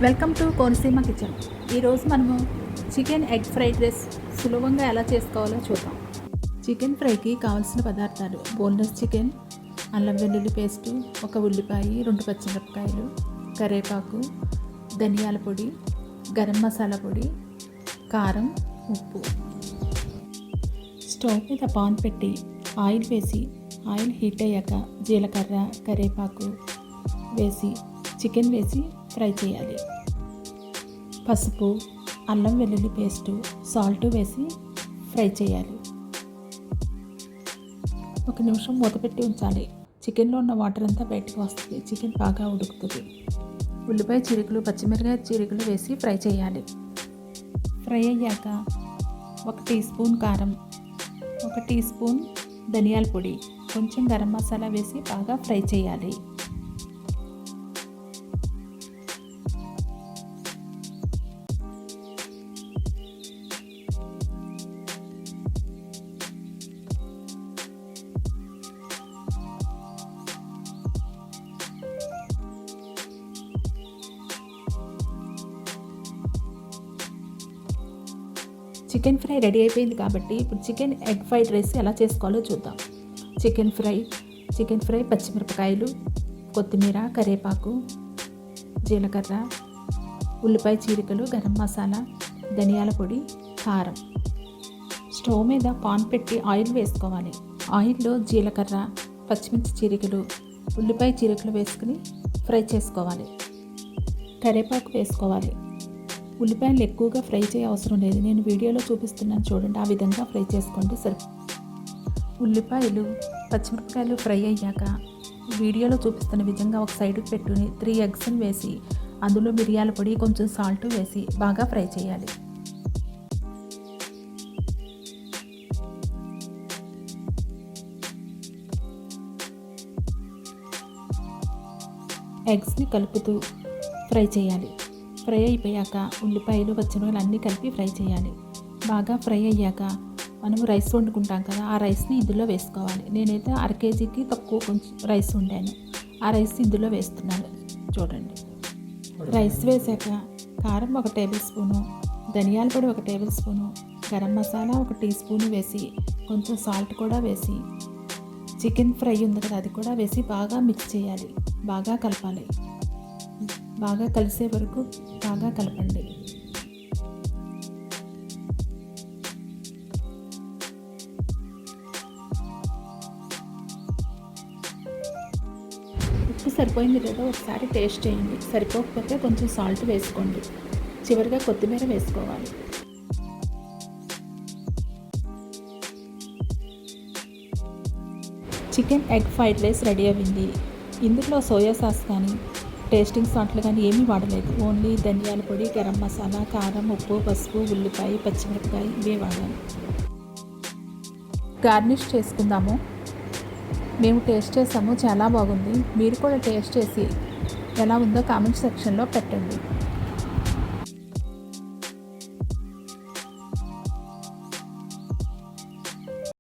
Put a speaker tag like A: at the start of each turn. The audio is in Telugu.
A: Welcome to Konaseema kitchen. ఈరోజు మనము చికెన్ ఎగ్ ఫ్రైడ్ రైస్ సులభంగా ఎలా చేసుకోవాలో చూద్దాం. చికెన్ ఫ్రైకి కావాల్సిన పదార్థాలు: బోన్లెస్ చికెన్, అల్లం వెల్లుల్లి పేస్టు, ఒక ఉల్లిపాయ, 2 పచ్చిమిరపకాయలు, కరివేపాకు, ధనియాల పొడి, గరం మసాలా పొడి, కారం, ఉప్పు. స్టవ్ మీద పాన్ పెట్టి ఆయిల్ వేసి ఆయిల్ హీట్ అయ్యాక జీలకర్ర, కరివేపాకు వేసి చికెన్ వేసి ఫ్రై చేయాలి. పసుపు, అల్లం వెల్లుల్లి పేస్టు, సాల్ట్ వేసి ఫ్రై చేయాలి. 1 నిమిషం మూత పెట్టి ఉంచాలి. చికెన్లో ఉన్న వాటర్ అంతా బయటకు వస్తుంది. చికెన్ బాగా ఉడుకుతుంది. ఉల్లిపాయ చీలికలు, పచ్చిమిరపకాయ చీలికలు వేసి ఫ్రై చేయాలి. ఫ్రై అయ్యాక 1 టీ స్పూన్ కారం, 1 టీ స్పూన్ ధనియాల పొడి, కొంచెం గరం మసాలా వేసి బాగా ఫ్రై చేయాలి. చికెన్ ఫ్రై రెడీ అయిపోయింది కాబట్టి ఇప్పుడు చికెన్ ఎగ్ ఫ్రైడ్ రైస్ ఎలా చేసుకోవాలో చూద్దాం. చికెన్ ఫ్రై పచ్చిమిరపకాయలు, కొత్తిమీర, కరివేపాకు, జీలకర్ర, ఉల్లిపాయ చీలికలు, గరం మసాలా, ధనియాల పొడి, కారం. స్టవ్ మీద పాన్ పెట్టి ఆయిల్ వేసుకోవాలి. ఆయిల్లో జీలకర్ర, పచ్చిమిర్చి చీలికలు, ఉల్లిపాయ చీలికలు వేసుకుని ఫ్రై చేసుకోవాలి. కరివేపాకు వేసుకోవాలి. ఉల్లిపాయలు ఎక్కువగా ఫ్రై చేయ అవసరం లేదు. నేను వీడియోలో చూపిస్తున్నాను చూడండి, ఆ విధంగా ఫ్రై చేసుకోండి సరే. ఉల్లిపాయలు, పచ్చిమిరపకాయలు ఫ్రై అయ్యాక వీడియోలో చూపిస్తున్న విధంగా ఒక సైడ్కి పెట్టుకుని 3 ఎగ్స్ని వేసి అందులో మిరియాల పొడి, కొంచెం సాల్ట్ వేసి బాగా ఫ్రై చేయాలి. ఎగ్స్ని కలుపుతూ ఫ్రై చేయాలి. ఫ్రై అయిపోయాక ఉల్లిపాయలు, పచ్చిమిరపకాయలు అన్నీ కలిపి ఫ్రై చేయాలి. బాగా ఫ్రై అయ్యాక మనము రైస్ వండుకుంటాం కదా, ఆ రైస్ని ఇందులో వేసుకోవాలి. నేనైతే 1/2 కేజీకి తక్కువ కొంచెం రైస్ వండాను. ఆ రైస్ ఇందులో వేస్తున్నాను చూడండి. రైస్ వేసాక కారం 1 టేబుల్ స్పూను, ధనియాల పొడి 1 tablespoon, garam masala 1 teaspoon వేసి కొంచెం సాల్ట్ కూడా వేసి చికెన్ ఫ్రై ఉంది కదా అది కూడా వేసి బాగా మిక్స్ చేయాలి. బాగా కలపాలి. బాగా కలిసే వరకు బాగా కలపండి. ఉప్పు సరిపోయింది లేదా ఒకసారి టేస్ట్ చేయండి. సరిపోకపోతే కొంచెం సాల్ట్ వేసుకోండి. చివరిగా కొత్తిమీర వేసుకోవాలి. Chicken egg fried rice ready అయింది. ఇందులో సోయా సాస్ కానీ టేస్టింగ్ సాల్ట్లు కానీ ఏమీ వాడలేదు. ఓన్లీ ధనియాల పొడి, గరం మసాలా, కారం, ఉప్పు, పసుపు, ఉల్లిపాయ, పచ్చిమిరపకాయ ఇవే వాడాను. గార్నిష్ చేసుకుందాము. మేము టేస్ట్ చేసాము, చాలా బాగుంది. మీరు కూడా టేస్ట్ చేసి ఎలా ఉందో కామెంట్ సెక్షన్లో పెట్టండి.